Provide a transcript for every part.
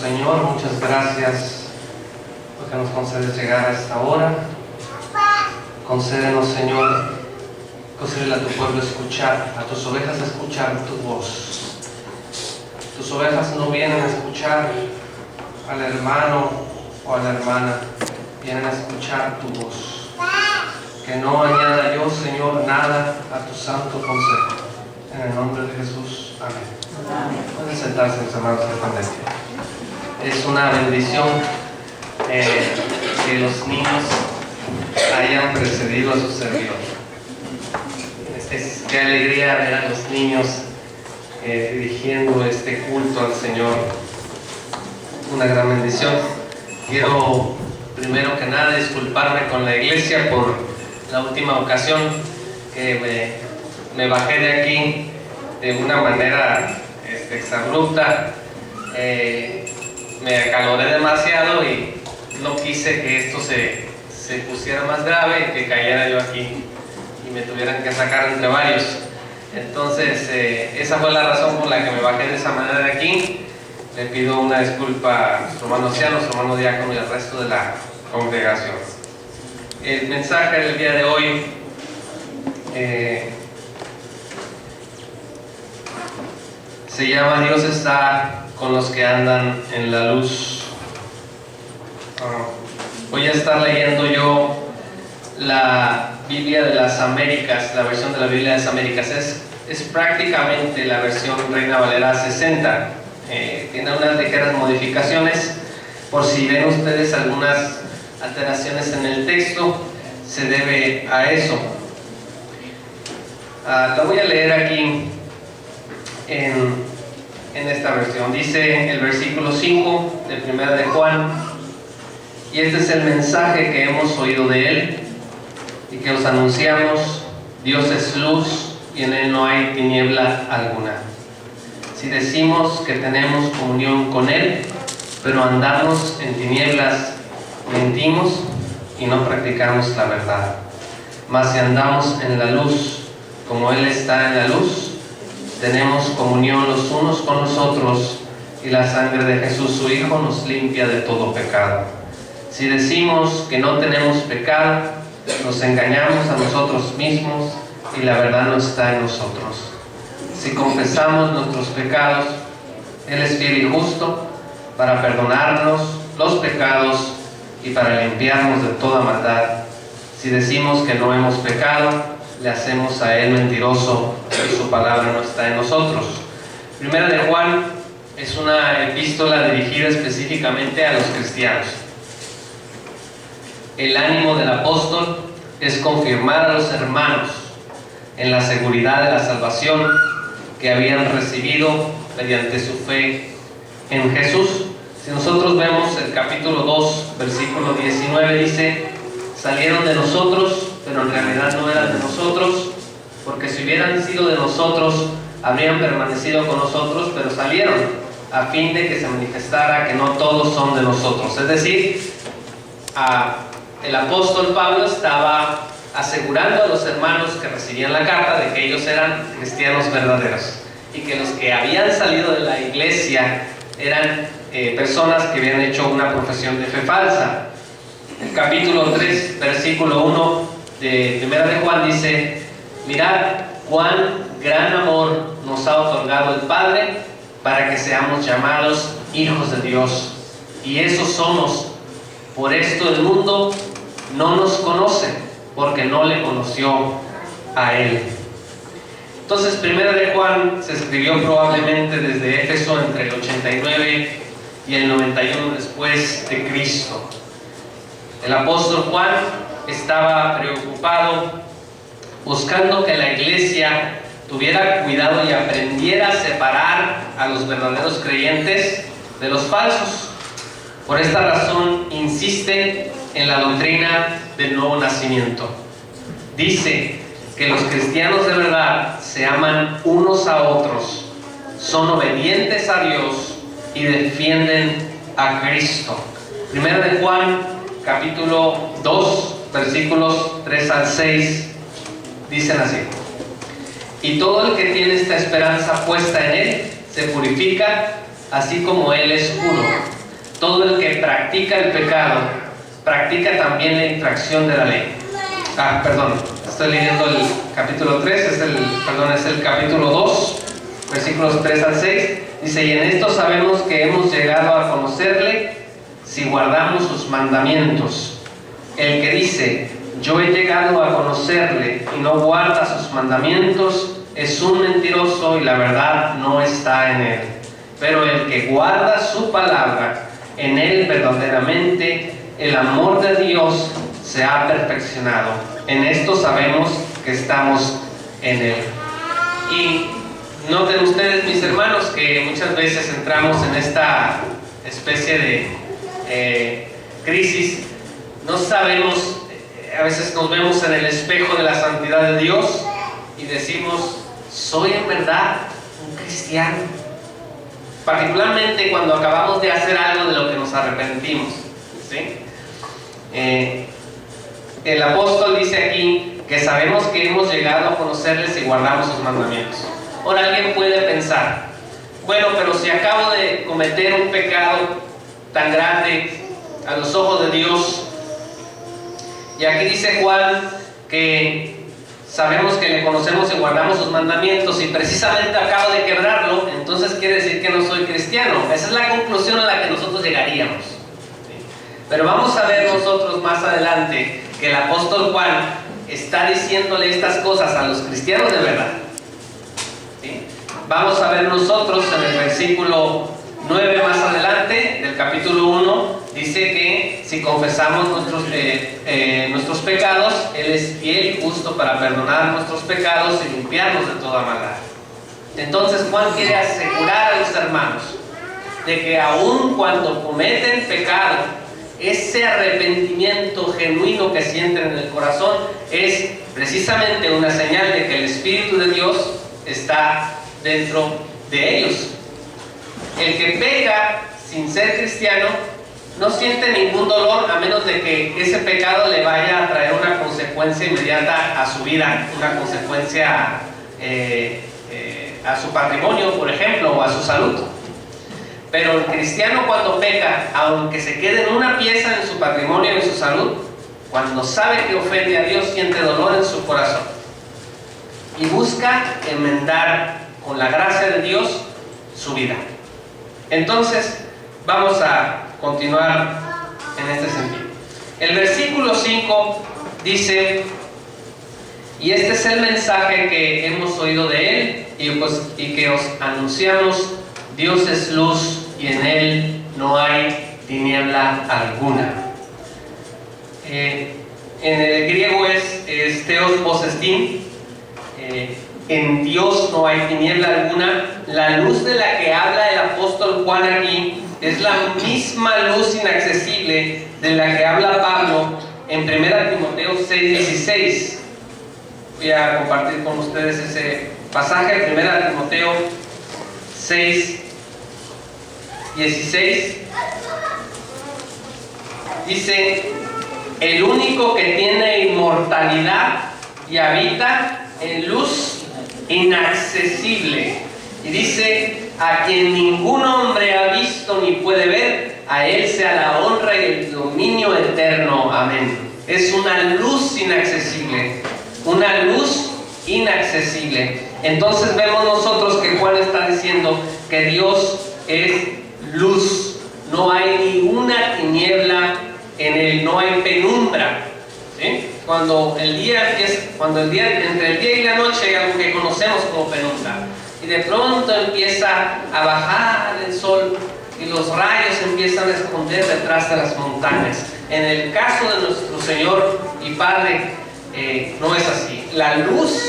Señor, muchas gracias porque nos concedes llegar a esta hora. Concédenos, Señor, concédele a tu pueblo escuchar, a tus ovejas escuchar tu voz. Tus ovejas no vienen a escuchar al hermano o a la hermana, vienen a escuchar tu voz. Que no añada yo, Señor, nada a tu santo consejo. En el nombre de Jesús, amén. Pueden sentarse, mis hermanos, es una bendición que los niños hayan precedido a su servidor. Qué alegría ver a los niños dirigiendo este culto al Señor. Una gran bendición. Quiero primero que nada disculparme con la iglesia por la última ocasión que me bajé de aquí de una manera exabrupta. Me acaloré demasiado y no quise que esto se pusiera más grave y que cayera yo aquí y me tuvieran que sacar entre varios. Entonces esa fue la razón por la que me bajé de esa manera de aquí. Le pido una disculpa a nuestro hermano anciano, nuestro hermano diácono y al resto de la congregación. El mensaje del día de hoy se llama Dios está con los que andan en la luz. Voy a estar leyendo yo la Biblia de las Américas, la versión de la Biblia de las Américas. Es prácticamente la versión Reina Valera 60. Tiene unas ligeras modificaciones. Por si ven ustedes algunas alteraciones en el texto, se debe a eso. La voy a leer aquí en esta versión. Dice el versículo 5 de 1 de Juan, y este es el mensaje que hemos oído de Él y que os anunciamos: Dios es luz y en Él no hay tiniebla alguna. Si decimos que tenemos comunión con Él, pero andamos en tinieblas, mentimos y no practicamos la verdad. Mas si andamos en la luz, como Él está en la luz, tenemos comunión los unos con los otros, y la sangre de Jesús, su Hijo, nos limpia de todo pecado. Si decimos que no tenemos pecado, nos engañamos a nosotros mismos y la verdad no está en nosotros. Si confesamos nuestros pecados, Él es fiel y justo para perdonarnos los pecados y para limpiarnos de toda maldad. Si decimos que no hemos pecado, le hacemos a Él mentiroso y su palabra no está en nosotros. Primera de Juan es una epístola dirigida específicamente a los cristianos. El ánimo del apóstol es confirmar a los hermanos en la seguridad de la salvación que habían recibido mediante su fe en Jesús. Si nosotros vemos el capítulo 2, versículo 19, dice: salieron de nosotros, pero en realidad no eran de nosotros, porque si hubieran sido de nosotros, habrían permanecido con nosotros, pero salieron a fin de que se manifestara que no todos son de nosotros. Es decir, el apóstol Pablo estaba asegurando a los hermanos que recibían la carta de que ellos eran cristianos verdaderos y que los que habían salido de la iglesia eran personas que habían hecho una profesión de fe falsa. El capítulo 3, versículo 1 de 1 de Juan dice: mirad cuán gran amor nos ha otorgado el Padre para que seamos llamados hijos de Dios, y eso somos. Por esto el mundo no nos conoce, porque no le conoció a Él. Entonces, 1 de Juan se escribió probablemente desde Éfeso entre el 89 y el 91 después de Cristo. El apóstol Juan estaba preocupado buscando que la iglesia tuviera cuidado y aprendiera a separar a los verdaderos creyentes de los falsos. Por esta razón insiste en la doctrina del nuevo nacimiento. Dice que los cristianos de verdad se aman unos a otros, son obedientes a Dios y defienden a Cristo. 1 de Juan, capítulo 2, versículos 3 al 6, dicen así: y todo el que tiene esta esperanza puesta en Él se purifica así como Él es puro. Todo el que practica el pecado, practica también la infracción de la ley. Estoy leyendo el capítulo 3, es el capítulo 2, versículos 3 al 6. Dice: y en esto sabemos que hemos llegado a conocerle si guardamos sus mandamientos. El que dice: yo he llegado a conocerle, y no guarda sus mandamientos, es un mentiroso y la verdad no está en él. Pero el que guarda su palabra, en él verdaderamente el amor de Dios se ha perfeccionado. En esto sabemos que estamos en él. Y noten ustedes, mis hermanos, que muchas veces entramos en esta especie de crisis. No sabemos, a veces nos vemos en el espejo de la santidad de Dios y decimos: ¿soy en verdad un cristiano? Particularmente cuando acabamos de hacer algo de lo que nos arrepentimos, ¿sí? El apóstol dice aquí que sabemos que hemos llegado a conocerles y guardamos sus mandamientos. Ahora alguien puede pensar: bueno, pero si acabo de cometer un pecado tan grande a los ojos de Dios, y aquí dice Juan que sabemos que le conocemos y guardamos sus mandamientos, y precisamente acabo de quebrarlo, entonces quiere decir que no soy cristiano. Esa es la conclusión a la que nosotros llegaríamos, ¿sí? Pero vamos a ver nosotros más adelante que el apóstol Juan está diciéndole estas cosas a los cristianos de verdad, ¿sí? Vamos a ver nosotros en el versículo 9 más adelante del capítulo 1, dice que si confesamos nuestros pecados, Él es fiel y justo para perdonar nuestros pecados y limpiarnos de toda maldad. Entonces Juan quiere asegurar a los hermanos de que aun cuando cometen pecado, ese arrepentimiento genuino que sienten en el corazón es precisamente una señal de que el Espíritu de Dios está dentro de ellos. El que peca sin ser cristiano no siente ningún dolor, a menos de que ese pecado le vaya a traer una consecuencia inmediata a su vida, una consecuencia a su patrimonio, por ejemplo, o a su salud. Pero el cristiano, cuando peca, aunque se quede en una pieza en su patrimonio y en su salud, cuando sabe que ofende a Dios, siente dolor en su corazón y busca enmendar con la gracia de Dios su vida. Entonces vamos a continuar en este sentido. El versículo 5 dice: y este es el mensaje que hemos oído de Él y que os anunciamos: Dios es luz y en Él no hay tiniebla alguna. En el griego es theos posestin. En Dios no hay tiniebla alguna. La luz de la que habla el apóstol Juan aquí es la misma luz inaccesible de la que habla Pablo en 1 Timoteo 6:16. Voy a compartir con ustedes ese pasaje, 1 Timoteo 6:16. Dice: el único que tiene inmortalidad y habita en luz inaccesible. Y dice: a quien ningún hombre ha visto ni puede ver, a Él sea la honra y el dominio eterno. Amén. Es una luz inaccesible. Una luz inaccesible. Entonces vemos nosotros que Juan está diciendo que Dios es luz. No hay ninguna tiniebla en Él, no hay penumbra, ¿sí? Cuando el día entre el día y la noche hay algo que conocemos como penumbra, y de pronto empieza a bajar el sol y los rayos empiezan a esconder detrás de las montañas. En el caso de nuestro Señor y Padre, no es así. La luz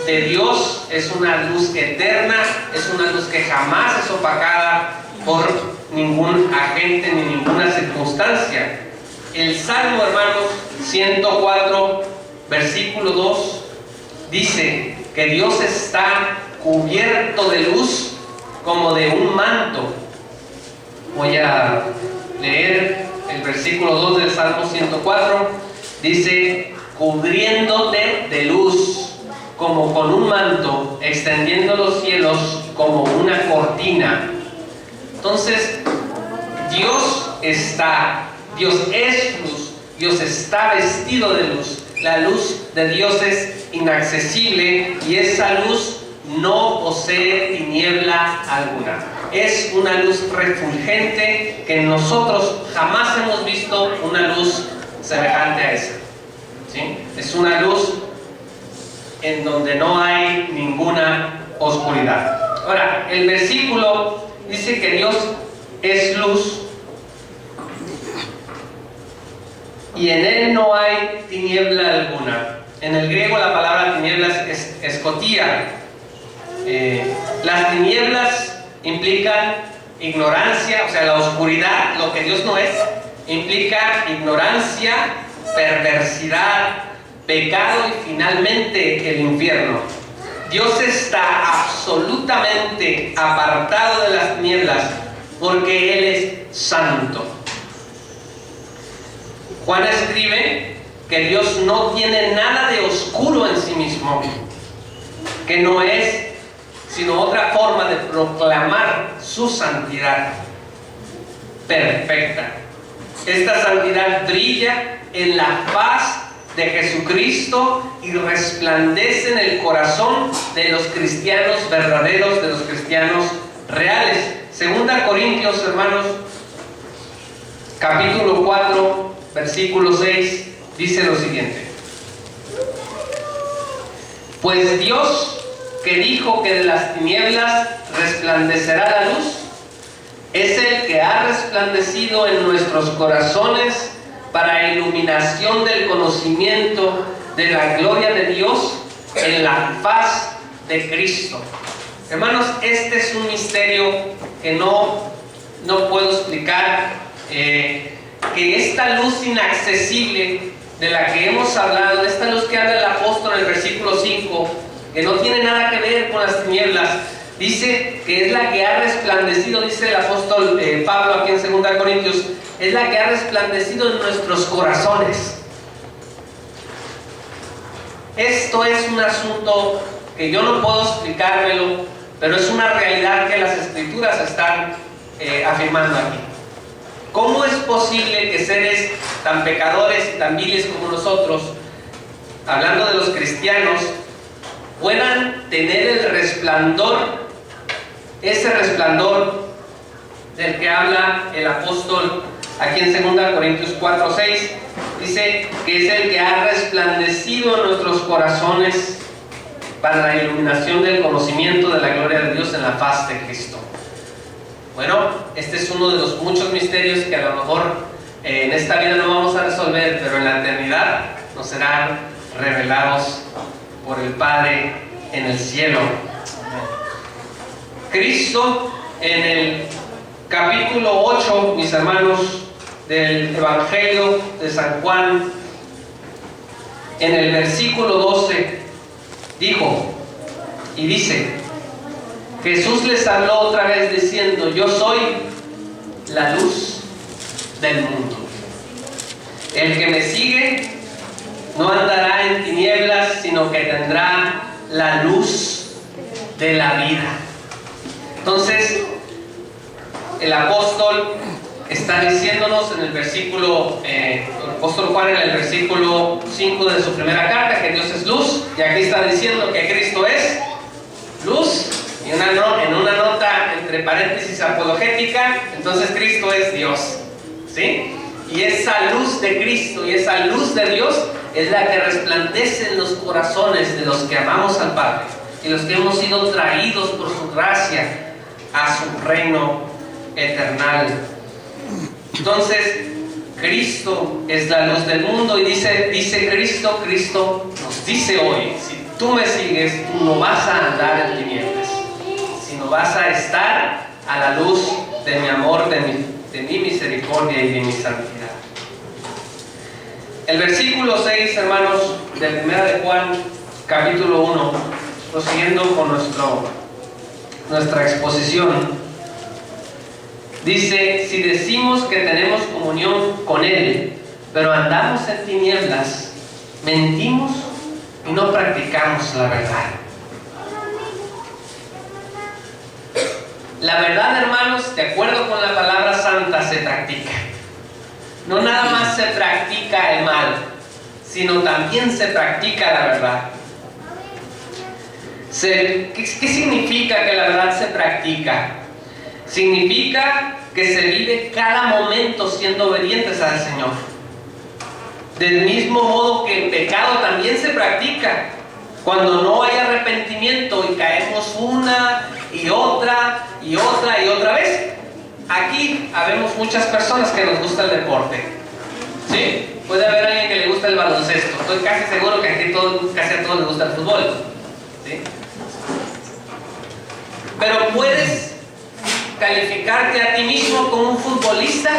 de Dios es una luz eterna, es una luz que jamás es opacada por ningún agente ni ninguna circunstancia. El Salmo, hermanos, 104, versículo 2, dice que Dios está cubierto de luz como de un manto. Voy a leer el versículo 2 del Salmo 104. Dice: cubriéndote de luz como con un manto, extendiendo los cielos como una cortina. Entonces, Dios es luz, Dios está vestido de luz. La luz de Dios es inaccesible y esa luz no posee tiniebla alguna. Es una luz refulgente que nosotros jamás hemos visto una luz semejante a esa. ¿Sí? Es una luz en donde no hay ninguna oscuridad. Ahora, el versículo dice que Dios es luz y en Él no hay tiniebla alguna. En el griego la palabra tinieblas es escotía. Las tinieblas implican ignorancia, o sea, la oscuridad, lo que Dios no es, implica ignorancia, perversidad, pecado y finalmente el infierno. Dios está absolutamente apartado de las tinieblas porque Él es santo. Juan escribe que Dios no tiene nada de oscuro en sí mismo, que no es sino otra forma de proclamar su santidad perfecta. Esta santidad brilla en la faz de Jesucristo y resplandece en el corazón de los cristianos verdaderos, de los cristianos reales. Segunda Corintios, hermanos, capítulo 4, versículo 6, dice lo siguiente: pues Dios, que dijo que de las tinieblas resplandecerá la luz, es el que ha resplandecido en nuestros corazones para iluminación del conocimiento de la gloria de Dios en la faz de Cristo. Hermanos, este es un misterio que no puedo explicar. Que esta luz inaccesible de la que hemos hablado, esta luz que habla el apóstol en el versículo 5, que no tiene nada que ver con las tinieblas, dice que es la que ha resplandecido, dice el apóstol Pablo aquí en 2 Corintios, es la que ha resplandecido en nuestros corazones. Esto es un asunto que yo no puedo explicármelo, pero es una realidad que las Escrituras están afirmando aquí. ¿Cómo es posible que seres tan pecadores y tan viles como nosotros, hablando de los cristianos, puedan tener el resplandor, ese resplandor del que habla el apóstol aquí en 2 Corintios 4:6? Dice que es el que ha resplandecido en nuestros corazones para la iluminación del conocimiento de la gloria de Dios en la faz de Cristo. Bueno, este es uno de los muchos misterios que a lo mejor en esta vida no vamos a resolver, pero en la eternidad nos serán revelados por el Padre en el cielo. Cristo, en el capítulo 8, mis hermanos, del Evangelio de San Juan, en el versículo 12, dijo y dice: Jesús les habló otra vez diciendo: yo soy la luz del mundo. El que me sigue no andará en tinieblas, sino que tendrá la luz de la vida. Entonces, el apóstol está diciéndonos en el versículo, el apóstol Juan en el versículo 5 de su primera carta, que Dios es luz, y aquí está diciendo que Cristo es luz. Y en una nota entre paréntesis apologética, entonces Cristo es Dios, ¿sí? Y esa luz de Cristo y esa luz de Dios es la que resplandece en los corazones de los que amamos al Padre y los que hemos sido traídos por su gracia a su reino eternal. Entonces, Cristo es la luz del mundo y dice Cristo nos dice hoy: si tú me sigues, tú no vas a andar en tinieblas, sino vas a estar a la luz de mi amor, de mi misericordia y de mi santidad. El versículo 6, hermanos, de 1 de Juan, capítulo 1, prosiguiendo con nuestra exposición, dice: si decimos que tenemos comunión con Él, pero andamos en tinieblas, mentimos y no practicamos la verdad. La verdad, hermanos, de acuerdo con la palabra santa, se practica. No nada más se practica el mal, sino también se practica la verdad. ¿Qué significa que la verdad se practica? Significa que se vive cada momento siendo obedientes al Señor. Del mismo modo que el pecado también se practica. Cuando no hay arrepentimiento y caemos una y otra y otra y otra vez. Aquí habemos muchas personas que nos gusta el deporte. ¿Sí? Puede haber alguien que le gusta el baloncesto. Estoy casi seguro que aquí casi a todos les gusta el fútbol. ¿Sí? Pero ¿puedes calificarte a ti mismo como un futbolista?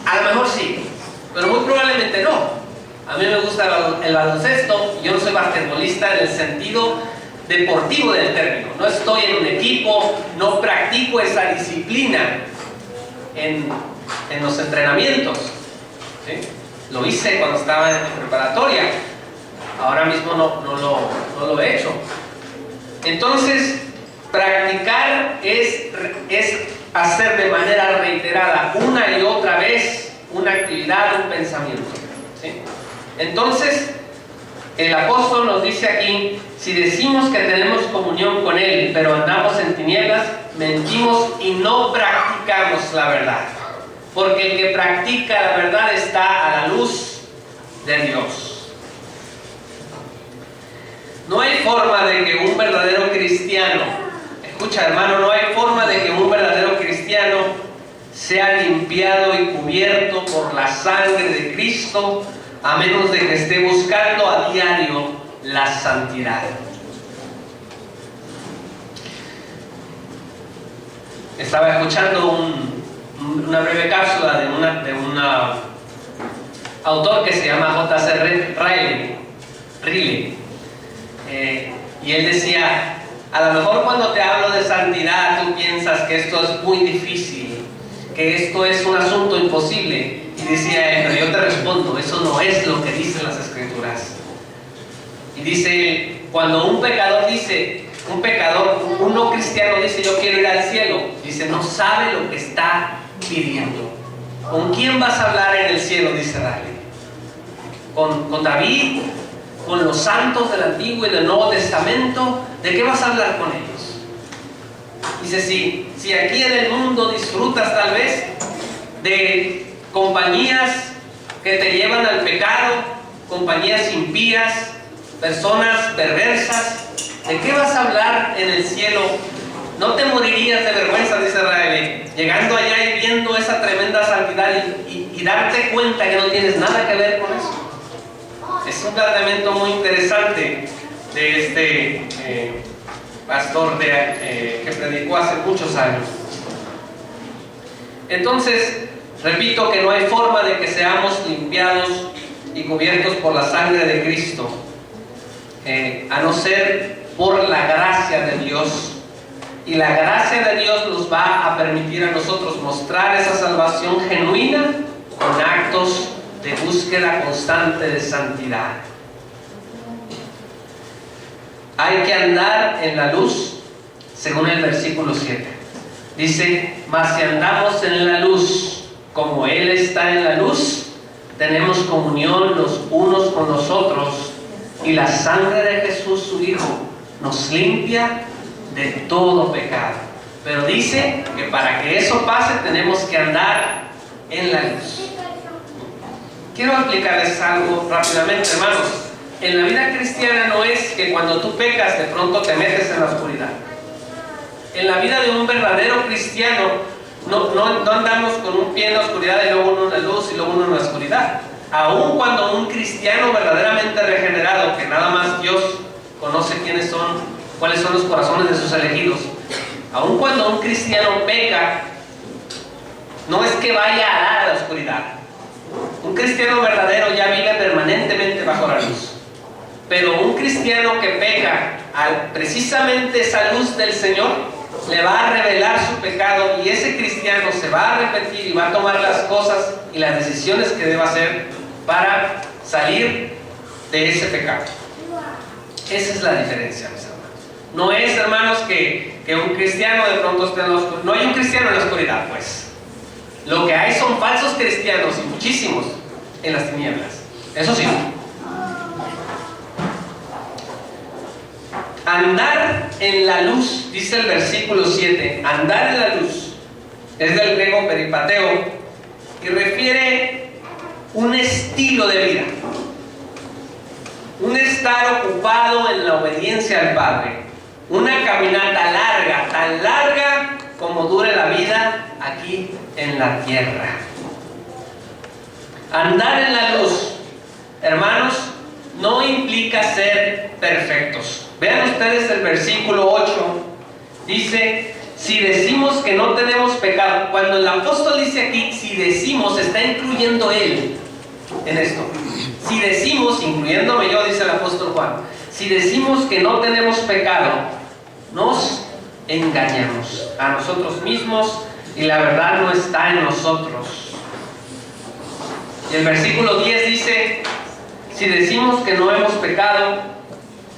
A lo mejor sí, pero muy probablemente no. A mí me gusta el baloncesto. Yo no soy basquetbolista en el sentido deportivo del término. No estoy en un equipo, no practico esa disciplina en los entrenamientos. ¿Sí? Lo hice cuando estaba en preparatoria. Ahora mismo no lo he hecho. Entonces, practicar es hacer de manera reiterada una y otra vez una actividad, un pensamiento. ¿Sí? Entonces, el apóstol nos dice aquí: si decimos que tenemos comunión con Él, pero andamos en tinieblas, mentimos y no practicamos la verdad. Porque el que practica la verdad está a la luz de Dios. No hay forma de que un verdadero cristiano, escucha hermano, no hay forma de que un verdadero cristiano sea limpiado y cubierto por la sangre de Cristo, a menos de que esté buscando a diario la santidad. Estaba escuchando una breve cápsula de un autor que se llama J.C. Ryle. Y él decía: a lo mejor cuando te hablo de santidad tú piensas que esto es muy difícil, que esto es un asunto imposible. Y decía él: pero yo te respondo, eso no es lo que dicen las Escrituras. Y dice: cuando un no cristiano dice yo quiero ir al cielo, dice, no sabe lo que está pidiendo. ¿Con quién vas a hablar en el cielo? Dice Riley. ¿Con David? ¿Con los santos del Antiguo y del Nuevo Testamento? ¿De qué vas a hablar con ellos? Dice, si aquí en el mundo disfrutas tal vez de compañías que te llevan al pecado, compañías impías, personas perversas, ¿de qué vas a hablar en el cielo? ¿No te morirías de vergüenza, dice Riley, llegando allá y viendo esa tremenda santidad y darte cuenta que no tienes nada que ver con eso? Es un planteamiento muy interesante de este pastor que predicó hace muchos años. Entonces, repito que no hay forma de que seamos limpiados y cubiertos por la sangre de Cristo, a no ser por la gracia de Dios. Y la gracia de Dios nos va a permitir a nosotros mostrar esa salvación genuina con actos de búsqueda constante de santidad. Hay que andar en la luz, según el versículo 7. Dice, mas si andamos en la luz, como Él está en la luz, tenemos comunión los unos con los otros, y la sangre de Jesús, su Hijo, nos limpia de todo pecado. Pero dice que para que eso pase tenemos que andar en la luz. Quiero explicarles algo rápidamente, hermanos. En la vida cristiana no es que cuando tú pecas de pronto te metes en la oscuridad. En la vida de un verdadero cristiano no andamos con un pie en la oscuridad y luego uno en la luz y luego uno en la oscuridad. Aun cuando un cristiano verdaderamente regenerado, que nada más Dios conoce cuáles son los corazones de sus elegidos, aun cuando un cristiano peca, no es que vaya a dar a la oscuridad. Un cristiano verdadero ya vive permanentemente bajo la luz. Pero un cristiano que peca, precisamente esa luz del Señor le va a revelar su pecado, y ese cristiano se va a arrepentir y va a tomar las cosas y las decisiones que deba hacer para salir de ese pecado. Esa es la diferencia, mis hermanos. No es, hermanos, que un cristiano de pronto esté en la oscuridad. No hay un cristiano en la oscuridad, pues. Lo que hay son falsos cristianos, y muchísimos, en las tinieblas. Eso sí. Andar en la luz, dice el versículo 7. Andar en la luz es del griego peripateo y refiere un estilo de vida, un estar ocupado en la obediencia al Padre, una caminata larga, tan larga como dure la vida aquí en la tierra. Andar en la luz, hermanos, no implica ser perfectos. Vean ustedes el versículo 8. Dice, si decimos que no tenemos pecado. Cuando el apóstol dice aquí, si decimos, está incluyendo él en esto. Si decimos, incluyéndome yo, dice el apóstol Juan, si decimos que no tenemos pecado, nos engañamos a nosotros mismos y la verdad no está en nosotros. Y el versículo 10 dice, si decimos que no hemos pecado,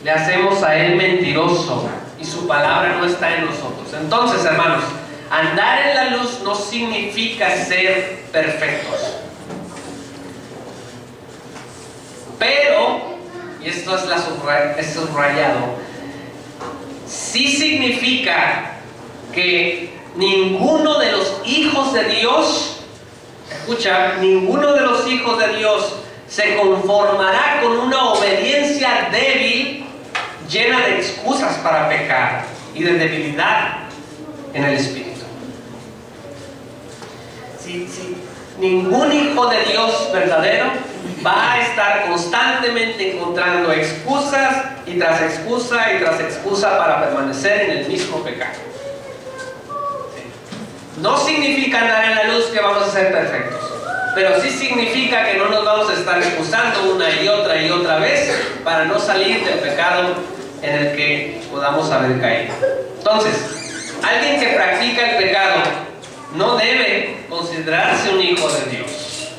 le hacemos a él mentiroso y su palabra no está en nosotros. Entonces, hermanos, andar en la luz no significa ser perfectos. Pero, y esto es subrayado, sí significa que ninguno de los hijos de Dios, escucha, ninguno de los hijos de Dios se conformará con una obediencia débil, llena de excusas para pecar y de debilidad en el espíritu. Si ningún hijo de Dios verdadero va a estar constantemente encontrando excusas y tras excusa y tras excusa para permanecer en el mismo pecado. No significa andar en la luz que vamos a ser perfectos, pero sí significa que no nos vamos a estar excusando una y otra vez para no salir del pecado en el que podamos haber caído. Entonces, alguien que practica el pecado no debe considerarse un hijo de Dios.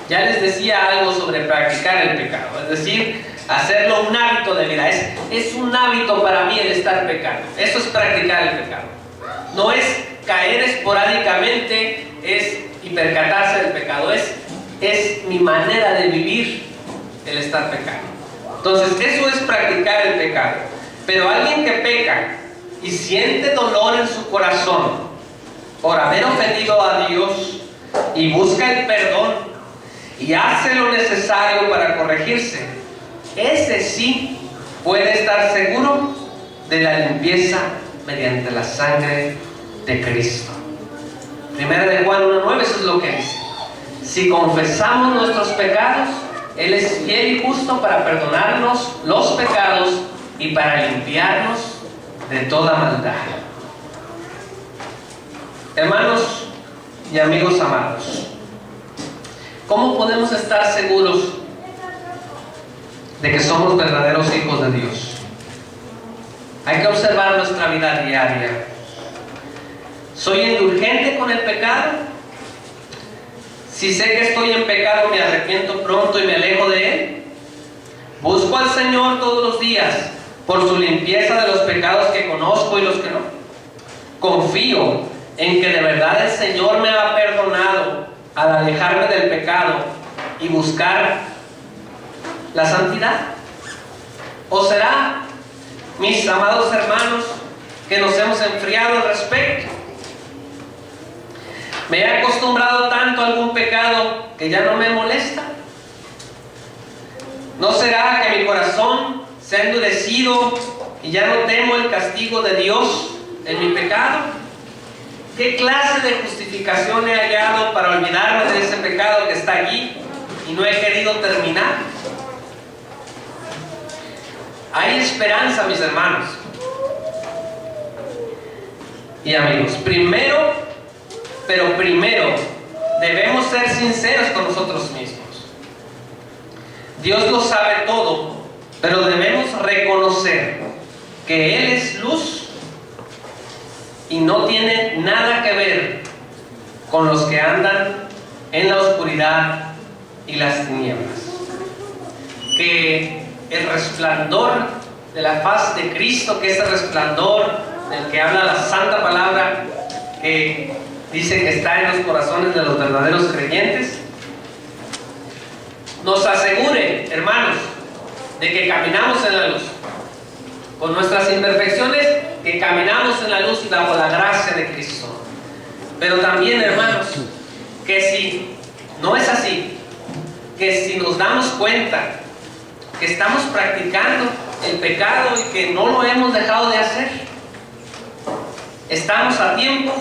Ya les decía algo sobre practicar el pecado, es decir, hacerlo un hábito de vida. Es un hábito para mí el estar pecando. Eso es practicar el pecado. No es caer esporádicamente, y percatarse del pecado. Es mi manera de vivir el estar pecando. Entonces, eso es practicar el pecado. Pero alguien que peca y siente dolor en su corazón por haber ofendido a Dios y busca el perdón y hace lo necesario para corregirse, ese sí puede estar seguro de la limpieza mediante la sangre de Cristo. Primera de Juan 1:9, eso es lo que dice. Si confesamos nuestros pecados, Él es fiel y justo para perdonarnos los pecados y para limpiarnos de toda maldad. Hermanos y amigos amados, ¿cómo podemos estar seguros de que somos verdaderos hijos de Dios? Hay que observar nuestra vida diaria. ¿Soy indulgente con el pecado? Si sé que estoy en pecado, me arrepiento pronto y me alejo de él. Busco al Señor todos los días por su limpieza de los pecados que conozco y los que no. Confío en que de verdad el Señor me ha perdonado al alejarme del pecado y buscar la santidad. ¿O será, mis amados hermanos, que nos hemos enfriado al respecto? ¿Me he acostumbrado tanto a algún pecado que ya no me molesta? ¿No será que mi corazón se ha endurecido y ya no temo el castigo de Dios en mi pecado? ¿Qué clase de justificación he hallado para olvidarme de ese pecado que está allí y no he querido terminar? Hay esperanza, mis hermanos y amigos. Primero debemos ser sinceros con nosotros mismos. Dios lo sabe todo, pero debemos reconocer que Él es luz y no tiene nada que ver con los que andan en la oscuridad y las tinieblas. Que el resplandor de la faz de Cristo, que ese resplandor del que habla la santa palabra, que dice que está en los corazones de los verdaderos creyentes, nos asegure, hermanos, de que caminamos en la luz, con nuestras imperfecciones, que caminamos en la luz y bajo la gracia de Cristo. Pero también, hermanos, que si no es así, que si nos damos cuenta que estamos practicando el pecado y que no lo hemos dejado de hacer, estamos a tiempo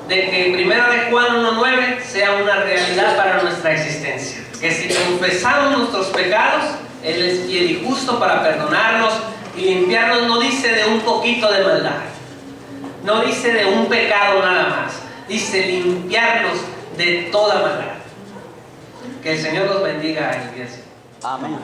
de que 1 de Juan 1:9 sea una realidad para nuestra existencia. Que si confesamos nuestros pecados, Él es fiel y justo para perdonarnos y limpiarnos. No dice de un poquito de maldad, no dice de un pecado nada más, dice limpiarnos de toda maldad. Que el Señor los bendiga, iglesia. Amén.